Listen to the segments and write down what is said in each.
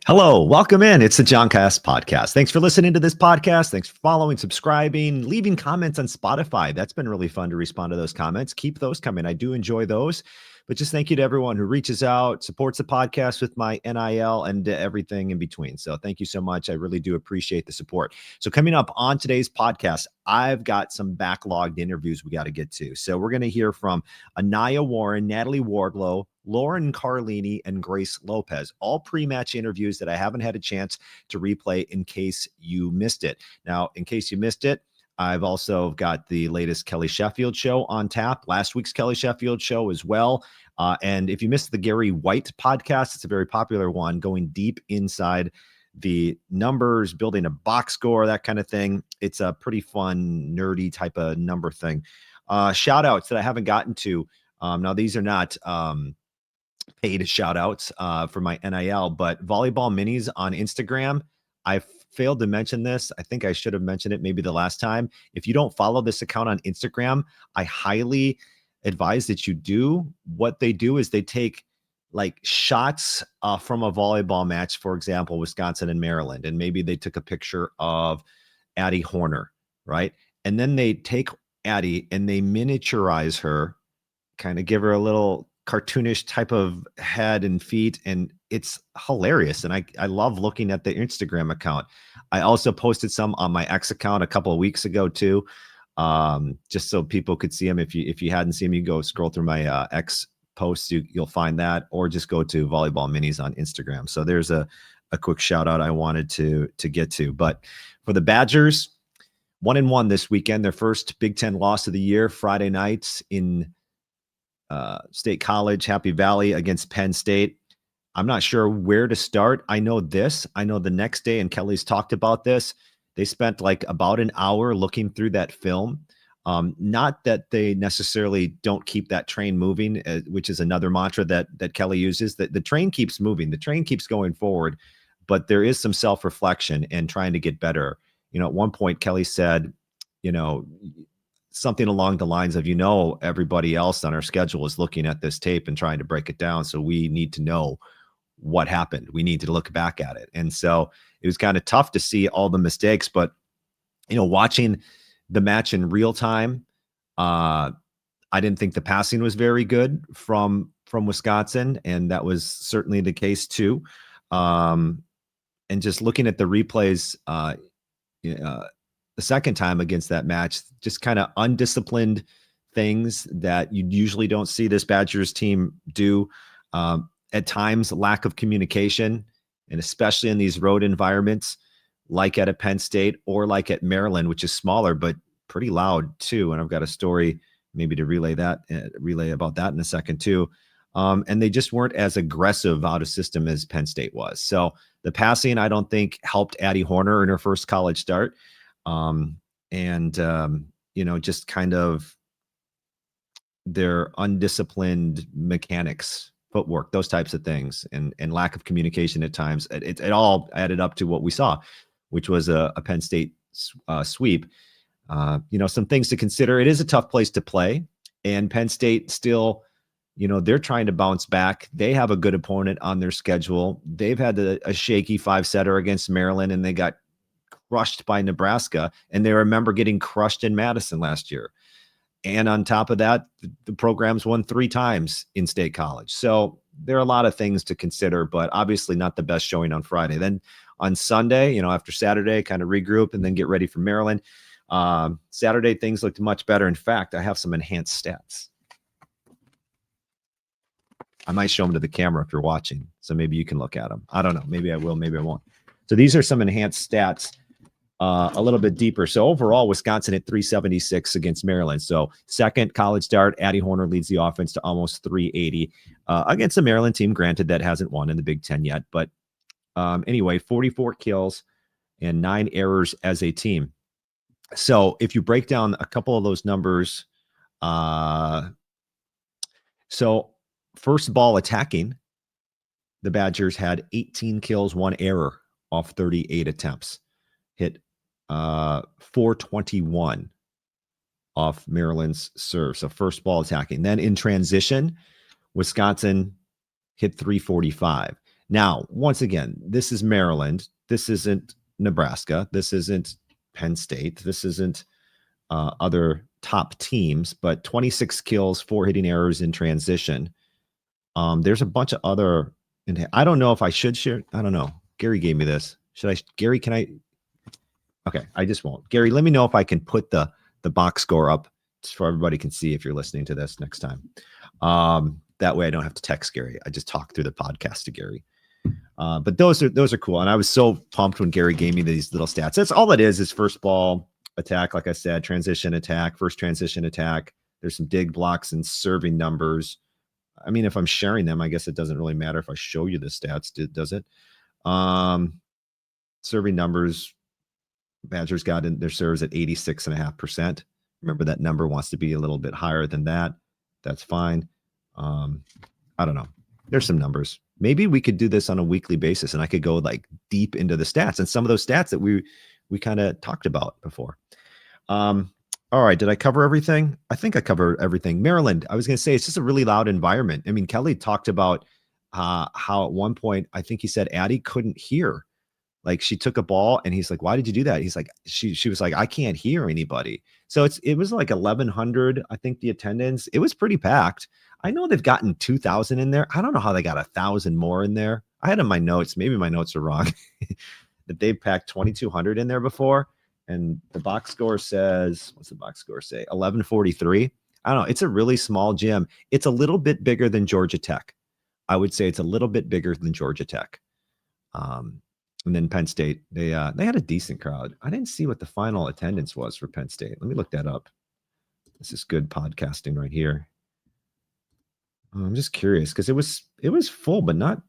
Hello, welcome in. It's the Johncast podcast. Thanks for listening to this podcast. Thanks for following, subscribing, leaving comments on Spotify. That's been really fun to respond to those comments. Keep those coming. I do enjoy those. But just thank you to everyone who reaches out, supports the podcast with my NIL and everything in between. So thank you so much. I really do appreciate the support. So coming up on today's podcast, I've got some backlogged interviews we got to get to. So we're going to hear from Aniya Warren, Natalie Wardlow, Lauren Carlini, and Grace Lopez, all pre-match interviews that I haven't had a chance to replay in case you missed it. Now, in case you missed it, I've also got the latest Kelly Sheffield show on tap, last week's Kelly Sheffield show as well. And if you missed the Gary White podcast, it's a very popular one, going deep inside the numbers, building a box score, that kind of thing. It's a pretty fun, nerdy type of number thing. Shout outs that I haven't gotten to. Now, these are not paid shout outs for my NIL, but Volleyball Minis on Instagram. I failed to mention this. I think I should have mentioned it maybe the last time. If you don't follow this account on Instagram, I highly advise that you do. What they do is they take like shots from a volleyball match, for example, Wisconsin and Maryland, and maybe they took a picture of Addie Horner, right? And then they take Addie and they miniaturize her, kind of give her a little cartoonish type of head and feet, and it's hilarious. And I love looking at the Instagram account. I also posted some on my X account a couple of weeks ago too, just so people could see them. If you hadn't seen them, you go scroll through my X posts, you'll find that, or just go to Volleyball Minis on Instagram. So there's a quick shout out I wanted to get to. But for the Badgers, 1-1 this weekend, their first Big Ten loss of the year, Friday nights in State College, Happy Valley against Penn State. I'm not sure where to start. I know the next day, and Kelly's talked about this, they spent like about an hour looking through that film. Not that they necessarily don't keep that train moving, which is another mantra that Kelly uses, that the train keeps moving, the train keeps going forward, but there is some self-reflection and trying to get better. At one point, Kelly said, something along the lines of, everybody else on our schedule is looking at this tape and trying to break it down. So we need to know what happened. We need to look back at it. And so it was kind of tough to see all the mistakes, but, watching the match in real time, I didn't think the passing was very good from Wisconsin. And that was certainly the case too. And just looking at the replays, the second time against that match, just kind of undisciplined things that you usually don't see this Badgers team do. At times, lack of communication, and especially in these road environments, like at a Penn State or like at Maryland, which is smaller, but pretty loud too. And I've got a story maybe to relay about that in a second too. And they just weren't as aggressive out of system as Penn State was. So the passing, I don't think, helped Addie Horner in her first college start. Just kind of their undisciplined mechanics, footwork, those types of things, and lack of communication at times. It all added up to what we saw, which was a Penn State sweep. Some things to consider. It is a tough place to play, and Penn State still, they're trying to bounce back. They have a good opponent on their schedule. They've had a shaky 5-setter against Maryland, and they got crushed by Nebraska, and they remember getting crushed in Madison last year. And on top of that, the program's won 3 times in State College. So there are a lot of things to consider, but obviously not the best showing on Friday. Then on Sunday, after Saturday, kind of regroup and then get ready for Maryland. Saturday, things looked much better. In fact, I have some enhanced stats. I might show them to the camera if you're watching, so maybe you can look at them. I don't know. Maybe I will, maybe I won't. So these are some enhanced stats. A little bit deeper. So overall, Wisconsin at 376 against Maryland. So second college start, Addie Horner leads the offense to almost 380 against the Maryland team, granted, that hasn't won in the Big Ten yet. But anyway, 44 kills and 9 errors as a team. So if you break down a couple of those numbers, so first ball attacking, the Badgers had 18 kills, 1 error off 38 attempts. Hit 421 off Maryland's serve. So first ball attacking. Then in transition, Wisconsin hit 345. Now, once again, this is Maryland. This isn't Nebraska. This isn't Penn State. This isn't other top teams, but 26 kills, 4 hitting errors in transition. There's a bunch of other, and I don't know if I should share. I don't know. Gary gave me this. Should I, Gary, can I? Okay, I just won't. Gary, let me know if I can put the box score up so everybody can see if you're listening to this next time. That way I don't have to text Gary. I just talk through the podcast to Gary. But those are cool. And I was so pumped when Gary gave me these little stats. That's all it is first ball attack. Like I said, transition attack, first transition attack. There's some dig blocks and serving numbers. I mean, if I'm sharing them, I guess it doesn't really matter if I show you the stats, does it? Serving numbers, Badgers got in their serves at 86.5%. Remember, that number wants to be a little bit higher than that. That's fine. I don't know. There's some numbers. Maybe we could do this on a weekly basis and I could go like deep into the stats and some of those stats that we kind of talked about before. All right. Did I cover everything? I think I covered everything. Maryland, I was going to say, it's just a really loud environment. I mean, Kelly talked about how at one point, I think he said Addie couldn't hear. Like she took a ball and he's like, why did you do that? He's like, she was like, I can't hear anybody. So it was like 1,100. I think the attendance, it was pretty packed. I know they've gotten 2,000 in there. I don't know how they got 1,000 more in there. I had in my notes, maybe my notes are wrong, that they've packed 2,200 in there before. And the box score says, what's the box score say? 1143. I don't know. It's a really small gym. It's a little bit bigger than Georgia Tech. I would say it's a little bit bigger than Georgia Tech. And then Penn State, they had a decent crowd. I didn't see what the final attendance was for Penn State. Let me look that up. This is good podcasting right here. I'm just curious because it was full, but not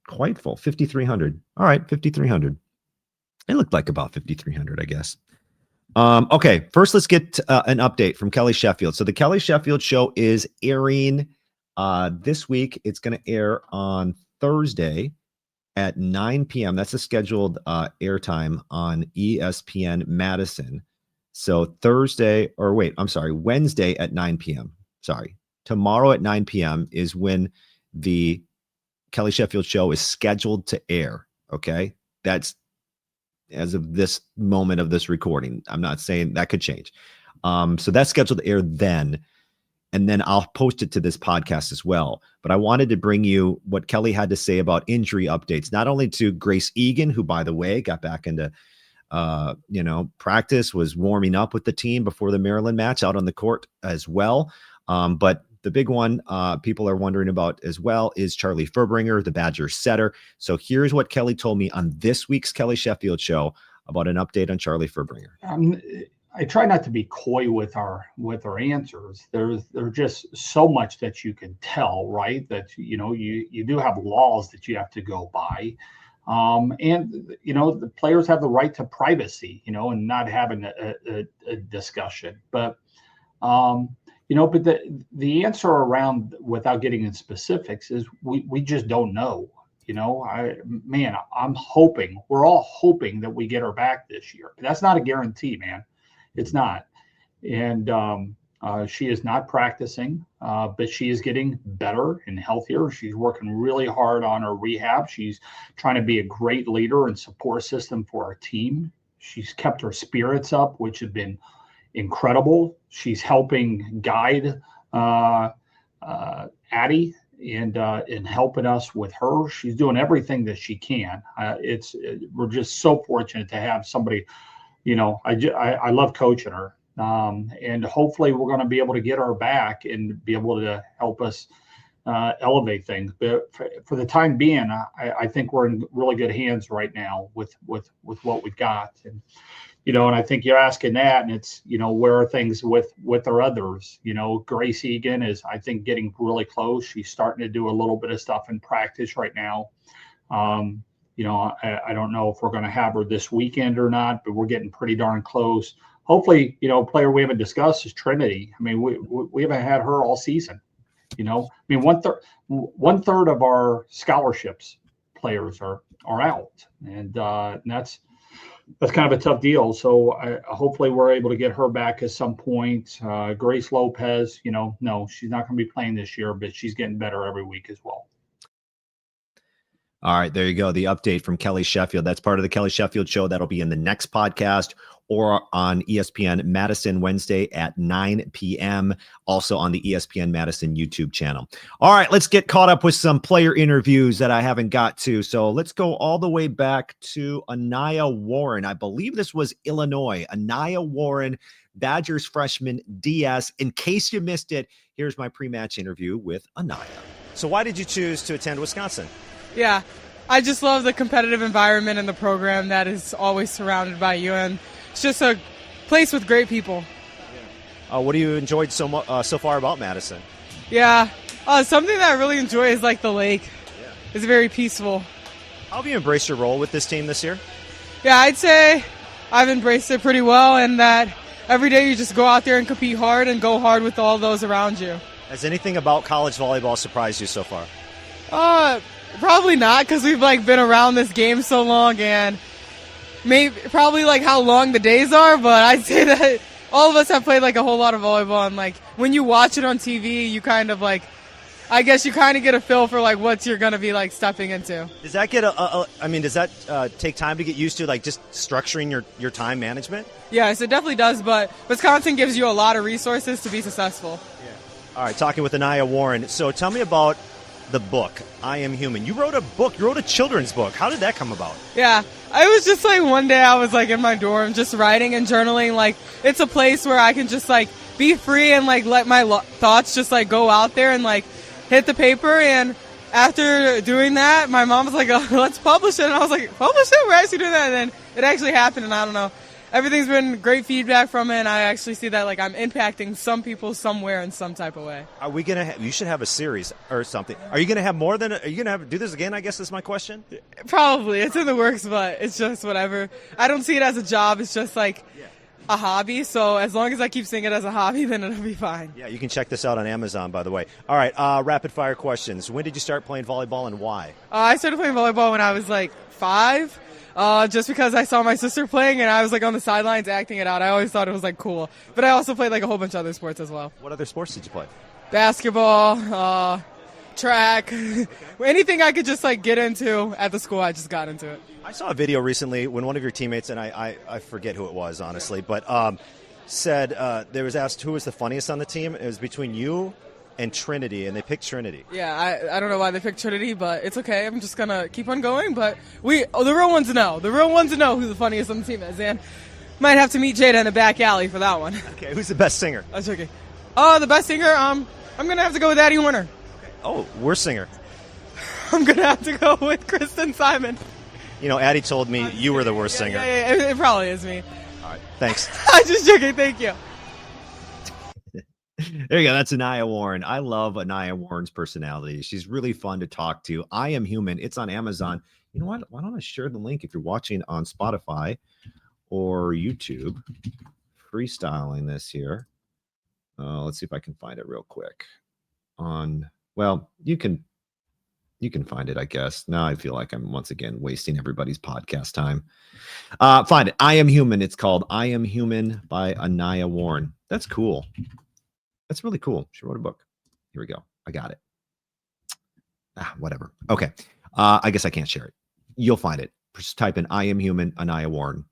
quite full. 5,300. All right, 5,300. It looked like about 5,300, I guess. Okay, first let's get an update from Kelly Sheffield. So the Kelly Sheffield show is airing this week. It's going to air on Thursday at 9 p.m. That's a scheduled airtime on ESPN Madison. So Wednesday at 9 p.m. Tomorrow at 9 p.m. is when the Kelly Sheffield show is scheduled to air. Okay. That's as of this moment of this recording. I'm not saying that could change. So that's scheduled to air then. And then I'll post it to this podcast as well. But I wanted to bring you what Kelly had to say about injury updates, not only to Grace Egan, who, by the way, got back into, practice, was warming up with the team before the Maryland match out on the court as well. But the big one people are wondering about as well is Charlie Fuerbringer, the Badgers setter. So here's what Kelly told me on this week's Kelly Sheffield show about an update on Charlie Fuerbringer. I try not to be coy with our answers. There's just so much that you can tell, right? That you do have laws that you have to go by, and the players have the right to privacy, and not having a discussion. But but the answer around, without getting in specifics, is we just don't know. I'm hoping, we're all hoping that we get her back this year. But that's not a guarantee, man. It's not. And she is not practicing, but she is getting better and healthier. She's working really hard on her rehab. She's trying to be a great leader and support system for our team. She's kept her spirits up, which has been incredible. She's helping guide Addie and helping us with her. She's doing everything that she can. We're just so fortunate to have somebody. I love coaching her, and hopefully we're going to be able to get her back and be able to help us elevate things. But for the time being, I think we're in really good hands right now with what we've got. And I think you're asking that, and it's where are things with our others? Grace Egan is, I think, getting really close. She's starting to do a little bit of stuff in practice right now. I don't know if we're going to have her this weekend or not, but we're getting pretty darn close. Hopefully, player we haven't discussed is Trinity. I mean, we haven't had her all season. One third of our scholarships players are out, and that's kind of a tough deal. So hopefully we're able to get her back at some point. Grace Lopez, no, she's not going to be playing this year, but she's getting better every week as well. All right, there you go. The update from Kelly Sheffield. That's part of the Kelly Sheffield show. That'll be in the next podcast or on ESPN Madison Wednesday at 9 p.m. Also on the ESPN Madison YouTube channel. All right, let's get caught up with some player interviews that I haven't got to. So let's go all the way back to Aniya Warren. I believe this was Illinois. Aniya Warren, Badgers freshman DS. In case you missed it, here's my pre-match interview with Annayiah. So why did you choose to attend Wisconsin? Yeah, I just love the competitive environment and the program that is always surrounded by you, and it's just a place with great people. What do you enjoyed so far about Madison? Yeah, something that I really enjoy is like the lake. Yeah. It's very peaceful. How have you embraced your role with this team this year? Yeah, I'd say I've embraced it pretty well, and that every day you just go out there and compete hard and go hard with all those around you. Has anything about college volleyball surprised you so far? Probably not, because we've been around this game so long, and probably how long the days are. But I'd say that all of us have played a whole lot of volleyball, and when you watch it on TV, you kind of I guess you kind of get a feel for what you're gonna be stepping into. Does that get does that take time to get used to, just structuring your time management? Yes, it definitely does. But Wisconsin gives you a lot of resources to be successful. Yeah. All right, talking with Aniya Warren. So tell me about the book, I Am Human. You wrote a book. You wrote a children's book. How did that come about? Yeah, I was just one day I was in my dorm just writing and journaling. It's a place where I can just be free and let my thoughts just go out there and hit the paper. And after doing that, my mom was oh, let's publish it. And I was publish it? We're actually doing that. And then it actually happened, and I don't know. Everything's been great feedback from it, and I actually see that I'm impacting some people somewhere in some type of way. Are we gonna? You should have a series or something. Are you gonna have more than? Are you gonna do this again? I guess is my question. Probably, it's in the works, but it's just whatever. I don't see it as a job. It's just a hobby. So as long as I keep seeing it as a hobby, then it'll be fine. Yeah, you can check this out on Amazon, by the way. All right, rapid fire questions. When did you start playing volleyball and why? I started playing volleyball when I was 5. Just because I saw my sister playing and I was on the sidelines acting it out. I always thought it was cool. But I also played a whole bunch of other sports as well. What other sports did you play? Basketball, track, anything I could just get into at the school. I just got into it. I saw a video recently when one of your teammates, and I forget who it was honestly, but said there was asked who was the funniest on the team. It was between you and Trinity, and they picked Trinity. Yeah, I don't know why they picked Trinity, but it's okay. I'm just going to keep on going. But the real ones know. The real ones know who the funniest on the team is. And might have to meet Jada in the back alley for that one. Okay, who's the best singer? That's okay. The best singer, I'm going to have to go with Addie Warner. Oh, worst singer? I'm going to have to go with Kristen Simon. You know, Addie told me you were the worst singer. Yeah, it probably is me. All right, thanks. I'm just joking. Thank you. There you go. That's Aniya Warren. I love Aniya Warren's personality. She's really fun to talk to. I Am Human. It's on Amazon. You know what? Why don't I share the link if you're watching on Spotify or YouTube? Freestyling this here. Let's see if I can find it real quick. You can find it, I guess. Now I feel like I'm once again wasting everybody's podcast time. Find it. I Am Human. It's called I Am Human by Aniya Warren. That's cool. That's really cool. She wrote a book. Here we go. I got it. Whatever. Okay. I guess I can't share it. You'll find it. Just type in I Am Human, Aniya Warren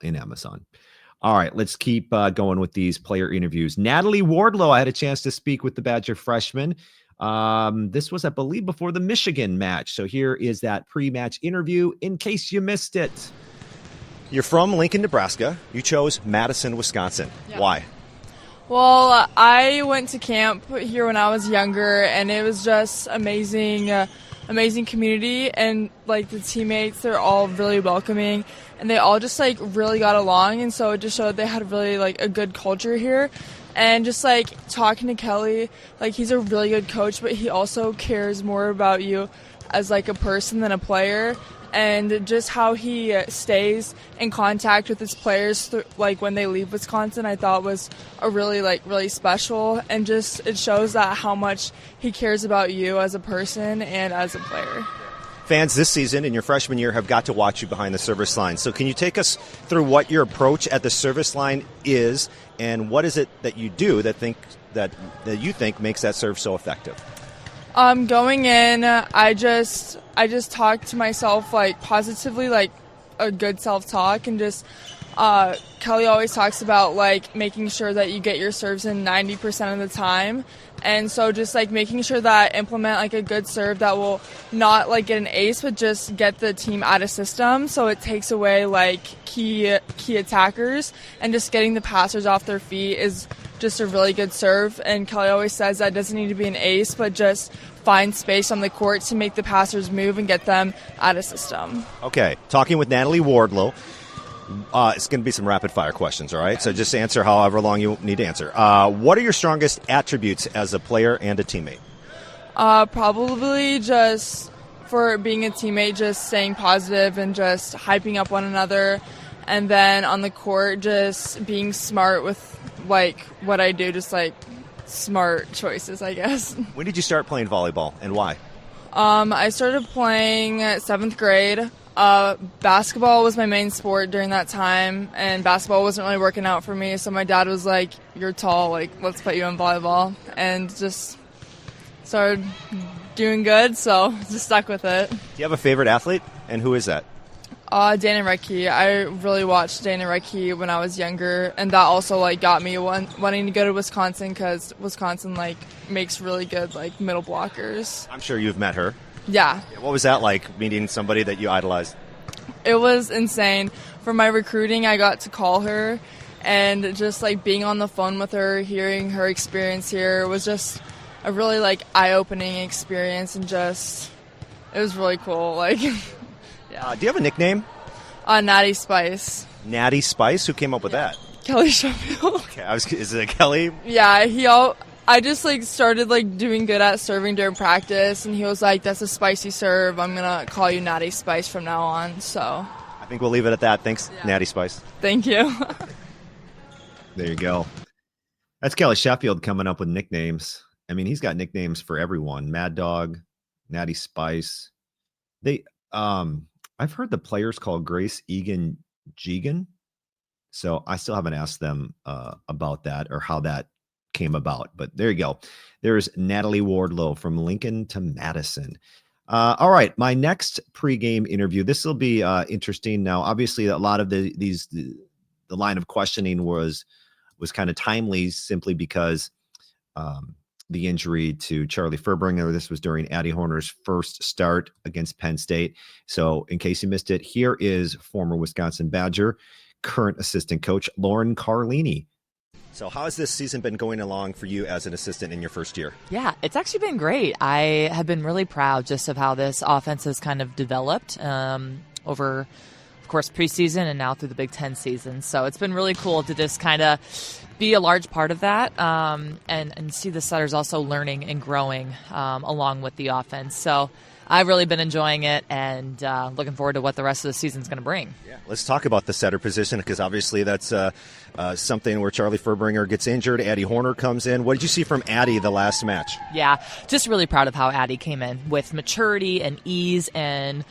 in Amazon. All right. Let's keep going with these player interviews. Natalie Wardlow, I had a chance to speak with the Badger freshman. This was, I believe, before the Michigan match. So here is that pre-match interview in case you missed it. You're from Lincoln, Nebraska. You chose Madison, Wisconsin. Yeah. Why? Well, I went to camp here when I was younger, and it was just amazing, amazing community, and the teammates, they're all really welcoming, and they all just really got along, and so it just showed they had really a good culture here. And just talking to Kelly, he's a really good coach, but he also cares more about you as a person than a player. And just how he stays in contact with his players, when they leave Wisconsin, I thought was a really, really special. And just it shows that how much he cares about you as a person and as a player. Fans this season in your freshman year have got to watch you behind the service line. So can you take us through what your approach at the service line is, and what is it that you do that you think makes that serve so effective? Going in, I just talked to myself like positively, like a good self-talk, and just Kelly always talks about like making sure that you get your serves in 90% of the time. And so just like making sure that I implement like a good serve that will not like get an ace, but just get the team out of system. So it takes away like key attackers, and just getting the passers off their feet is just a really good serve. And Kelly always says that it doesn't need to be an ace, but just find space on the court to make the passers move and get them out of system. Okay, talking with Natalie Wardlow. It's going to be some rapid-fire questions, all right? So just answer however long you need to answer. What are your strongest attributes as a player and a teammate? Probably just for being a teammate, just staying positive and just hyping up one another. And then on the court, just being smart with, like, what I do, just, like, smart choices, I guess. When did you start playing volleyball, and why? I started playing 7th grade. Basketball was my main sport during that time, and basketball wasn't really working out for me, so my dad was like, you're tall, like, let's put you in volleyball, and just started doing good, so just stuck with it. Do you have a favorite athlete, and who is that? Dana Rettke. I really watched Dana Rettke when I was younger, and that also like got me wanting to go to Wisconsin, because Wisconsin like makes really good like middle blockers. I'm sure you've met her. Yeah. What was that like, meeting somebody that you idolized? It was insane. For my recruiting, I got to call her, and just like being on the phone with her, hearing her experience here was just a really like eye-opening experience, and just it was really cool. Like, yeah. Do you have a nickname? Natty Spice. Natty Spice? Who came up with that? Kelly Sheffield. Okay, is it Kelly? Yeah, I just like started like doing good at serving during practice, and he was like, "That's a spicy serve. I'm gonna call you Natty Spice from now on." So I think we'll leave it at that. Thanks, yeah. Natty Spice. Thank you. There you go. That's Kelly Sheffield coming up with nicknames. I mean, he's got nicknames for everyone: Mad Dog, Natty Spice. I've heard the players call Grace Egan Jegan. So I still haven't asked them about that or how that came about. But there you go. There's Natalie Wardlow from Lincoln to Madison. All right, my next pregame interview. This will be interesting. Now, obviously, a lot of the line of questioning was kind of timely, simply because the injury to Charlie Fuerbringer. This was during Addie Horner's first start against Penn State. So, in case you missed it, here is former Wisconsin Badger, current assistant coach Lauren Carlini. So how has this season been going along for you as an assistant in your first year? Yeah, it's actually been great. I have been really proud just of how this offense has kind of developed over, of course, preseason and now through the Big Ten season. So it's been really cool to just kind of be a large part of that and see the setters also learning and growing along with the offense. So I've really been enjoying it and looking forward to what the rest of the season is going to bring. Yeah, let's talk about the setter position, because obviously that's something where Charlie Fuerbringer gets injured. Addie Horner comes in. What did you see from Addie the last match? Yeah, just really proud of how Addie came in with maturity and ease, and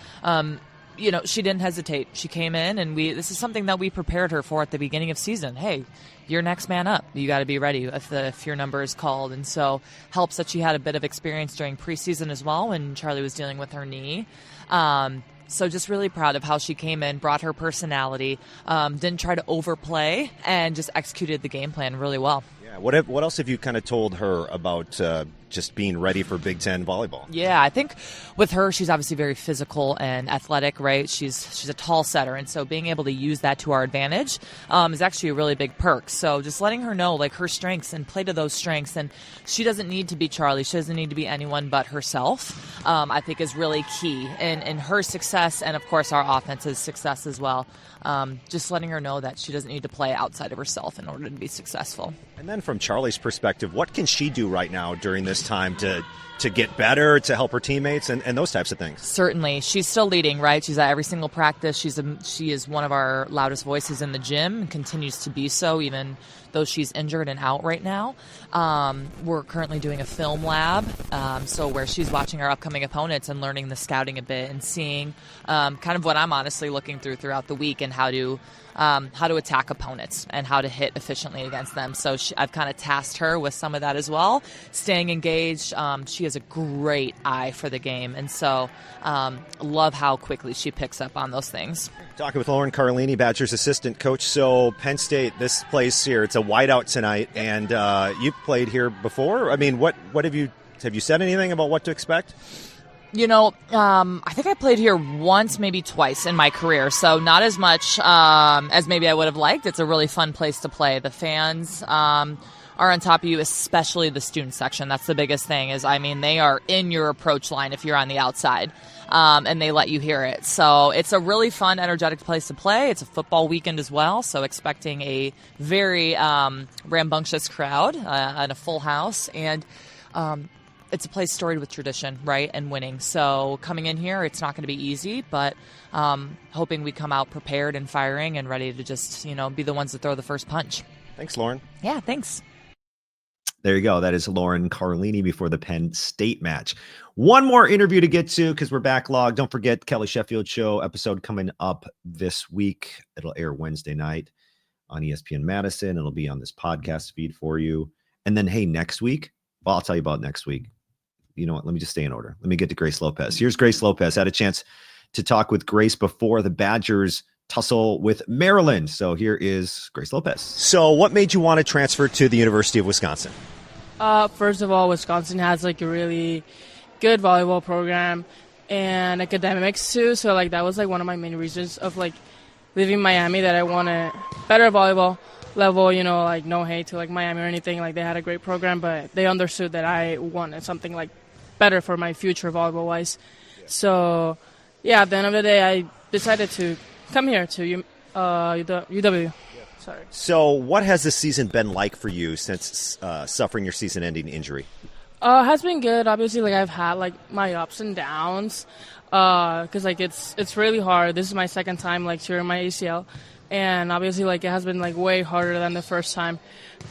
she didn't hesitate. She came in, and this is something that we prepared her for at the beginning of season. Hey, you're next man up. You got to be ready if your number is called. And so helps that she had a bit of experience during preseason as well when Charlie was dealing with her knee. So just really proud of how she came in, brought her personality, didn't try to overplay, and just executed the game plan really well. Yeah. What else have you kind of told her about just being ready for Big Ten volleyball? Yeah, I think with her, she's obviously very physical and athletic, right? She's a tall setter, and so being able to use that to our advantage is actually a really big perk. So just letting her know like her strengths and play to those strengths, and she doesn't need to be Charlie. She doesn't need to be anyone but herself, I think is really key in her success, and of course our offense's success as well. Just letting her know that she doesn't need to play outside of herself in order to be successful. And then from Charlie's perspective, what can she do right now during this time to get better, to help her teammates, and those types of things? Certainly. She's still leading, right? She's at every single practice. She is one of our loudest voices in the gym and continues to be so, even though she's injured and out right now. We're currently doing a film lab, so where she's watching our upcoming opponents and learning the scouting a bit and seeing kind of what I'm honestly looking throughout the week, and how to attack opponents and how to hit efficiently against them. So I've kind of tasked her with some of that as well, staying engaged engaged. She has a great eye for the game, and so love how quickly she picks up on those things. Talking with Lauren Carlini, Badgers assistant coach. So Penn State, this place here, it's a whiteout tonight, and you've played here before. I mean, what have you said anything about what to expect? I think I played here once, maybe twice in my career, so not as much as maybe I would have liked. It's a really fun place to play. The fans are on top of you, especially the student section. That's the biggest thing they are in your approach line if you're on the outside, and they let you hear it. So it's a really fun, energetic place to play. It's a football weekend as well, so expecting a very rambunctious crowd and a full house. And it's a place storied with tradition, right, and winning. So coming in here, it's not going to be easy, but hoping we come out prepared and firing and ready to just, be the ones that throw the first punch. Thanks, Lauren. Yeah, thanks. There you go. That is Lauren Carlini before the Penn State match. One more interview to get to because we're backlogged. Don't forget Kelly Sheffield show episode coming up this week. It'll air Wednesday night on ESPN Madison. It'll be on this podcast feed for you. And then, hey, next week, well, I'll tell you about next week. You know what? Let me just stay in order. Let me get to Grace Lopez. Here's Grace Lopez. I had a chance to talk with Grace before the Badgers tussle with Maryland. So here is Grace Lopez. So what made you want to transfer to the University of Wisconsin? First of all, Wisconsin has a really good volleyball program and academics too. So that was one of my main reasons of leaving Miami, that I wanted better volleyball level, no hate to Miami or anything. They had a great program, but they understood that I wanted something better for my future volleyball wise. So yeah, at the end of the day, I decided to come here to UW. Sorry. So what has this season been like for you since suffering your season-ending injury? It has been good. Obviously, I've had my ups and downs because it's really hard. This is my second time tearing my ACL. And obviously, it has been, way harder than the first time.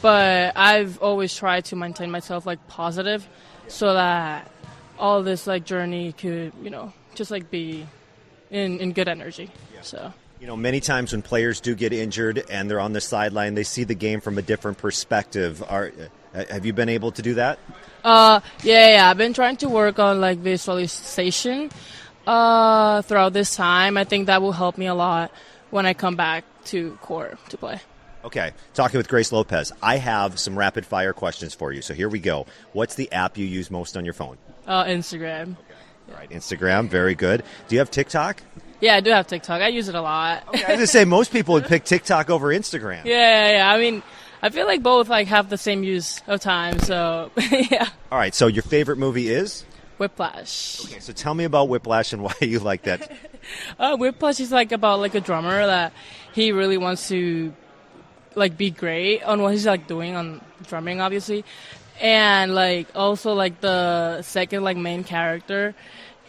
But I've always tried to maintain myself, positive so that all this, journey could, just, be in good energy. Yeah. So. Many times when players do get injured and they're on the sideline, they see the game from a different perspective. Have you been able to do that? Yeah. I've been trying to work on, visualization throughout this time. I think that will help me a lot when I come back to court to play. Okay. Talking with Grace Lopez, I have some rapid fire questions for you. So here we go. What's the app you use most on your phone? Instagram. Okay. All right. Instagram. Very good. Do you have TikTok? Yeah, I do have TikTok. I use it a lot. Okay, I was going to say most people would pick TikTok over Instagram. Yeah. I feel both have the same use of time. So yeah. All right. So your favorite movie is? Whiplash. Okay, so tell me about Whiplash and why you like that. Whiplash is about a drummer that he really wants to be great on what he's doing on drumming, obviously, and also the second main character.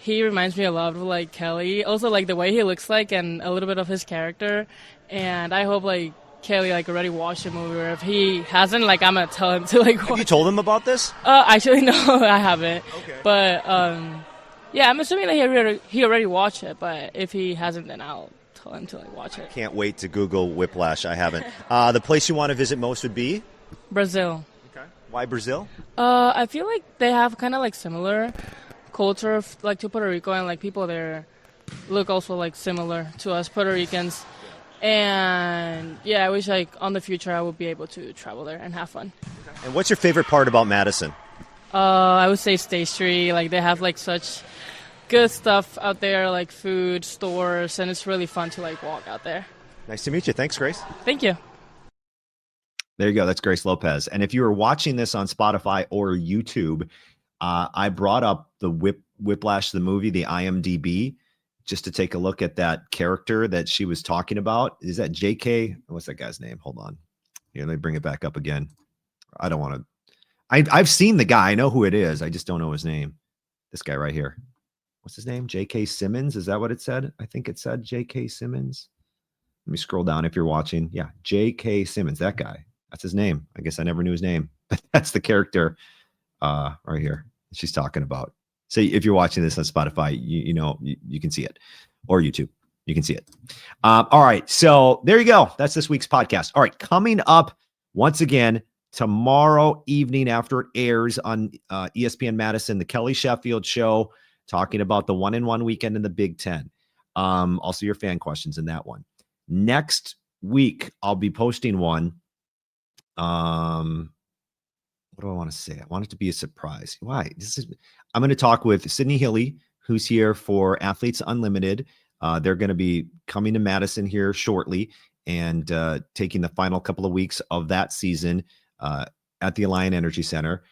He reminds me a lot of Kelly. Also the way he looks and a little bit of his character. And I hope Kelly already watched the movie, or if he hasn't, I'm gonna tell him to watch. Have you told him about this? Actually no, I haven't. Okay. But yeah, I'm assuming that he already watched it, but if he hasn't, then I'll tell him to watch it. Can't wait to Google Whiplash. I haven't. The place you want to visit most would be? Brazil. Okay. Why Brazil? I feel they have kind of similar culture of, to Puerto Rico, and people there look also similar to us Puerto Ricans. And yeah, I wish on the future I would be able to travel there and have fun. Okay. And what's your favorite part about Madison? I would say State Street. They have such good stuff out there, food, stores, and it's really fun to walk out there. Nice to meet you. Thanks, Grace. Thank you. There you go. That's Grace Lopez. And if you were watching this on Spotify or YouTube, I brought up the Whiplash, the movie, the IMDb, just to take a look at that character that she was talking about. Is that JK? What's that guy's name? Hold on. Here, let me bring it back up again. I don't want to. I've seen the guy. I know who it is. I just don't know his name. This guy right here. What's his name? J.K. Simmons. Is that what it said? I think it said J.K. Simmons. Let me scroll down if you're watching. Yeah, J.K. Simmons. That guy. That's his name. I guess I never knew his name. But that's the character right here she's talking about. So if you're watching this on Spotify, you can see it, or YouTube, you can see it. All right. So there you go. That's this week's podcast. All right. Coming up, once again, tomorrow evening after it airs on ESPN Madison, the Kelly Sheffield show, talking about the 1-in-1 weekend in the Big Ten. Also your fan questions in that one. Next week, I'll be posting one. What do I want to say? I want it to be a surprise. Why? I'm going to talk with Sydney Hilly, who's here for Athletes Unlimited. They're going to be coming to Madison here shortly and taking the final couple of weeks of that season at the Alliant Energy Center.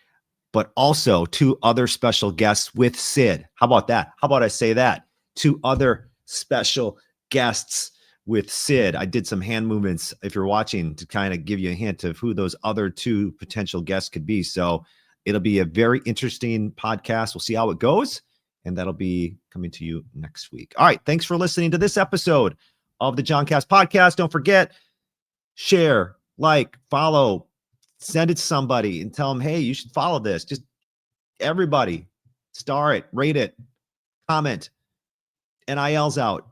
But also 2 other special guests with Sid. How about that? How about I say that? 2 other special guests with Sid. I did some hand movements, if you're watching, to kind of give you a hint of who those other 2 potential guests could be. So it'll be a very interesting podcast. We'll see how it goes. And that'll be coming to you next week. All right. Thanks for listening to this episode of the Johncast Podcast. Don't forget, share, like, follow, send it to somebody and tell them, hey, you should follow this. Just everybody, star it, rate it, comment. NIL's out.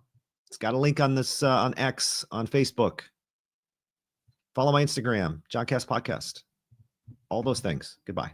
It's got a link on this on X, on Facebook. Follow my Instagram, Johncast Podcast. All those things. Goodbye.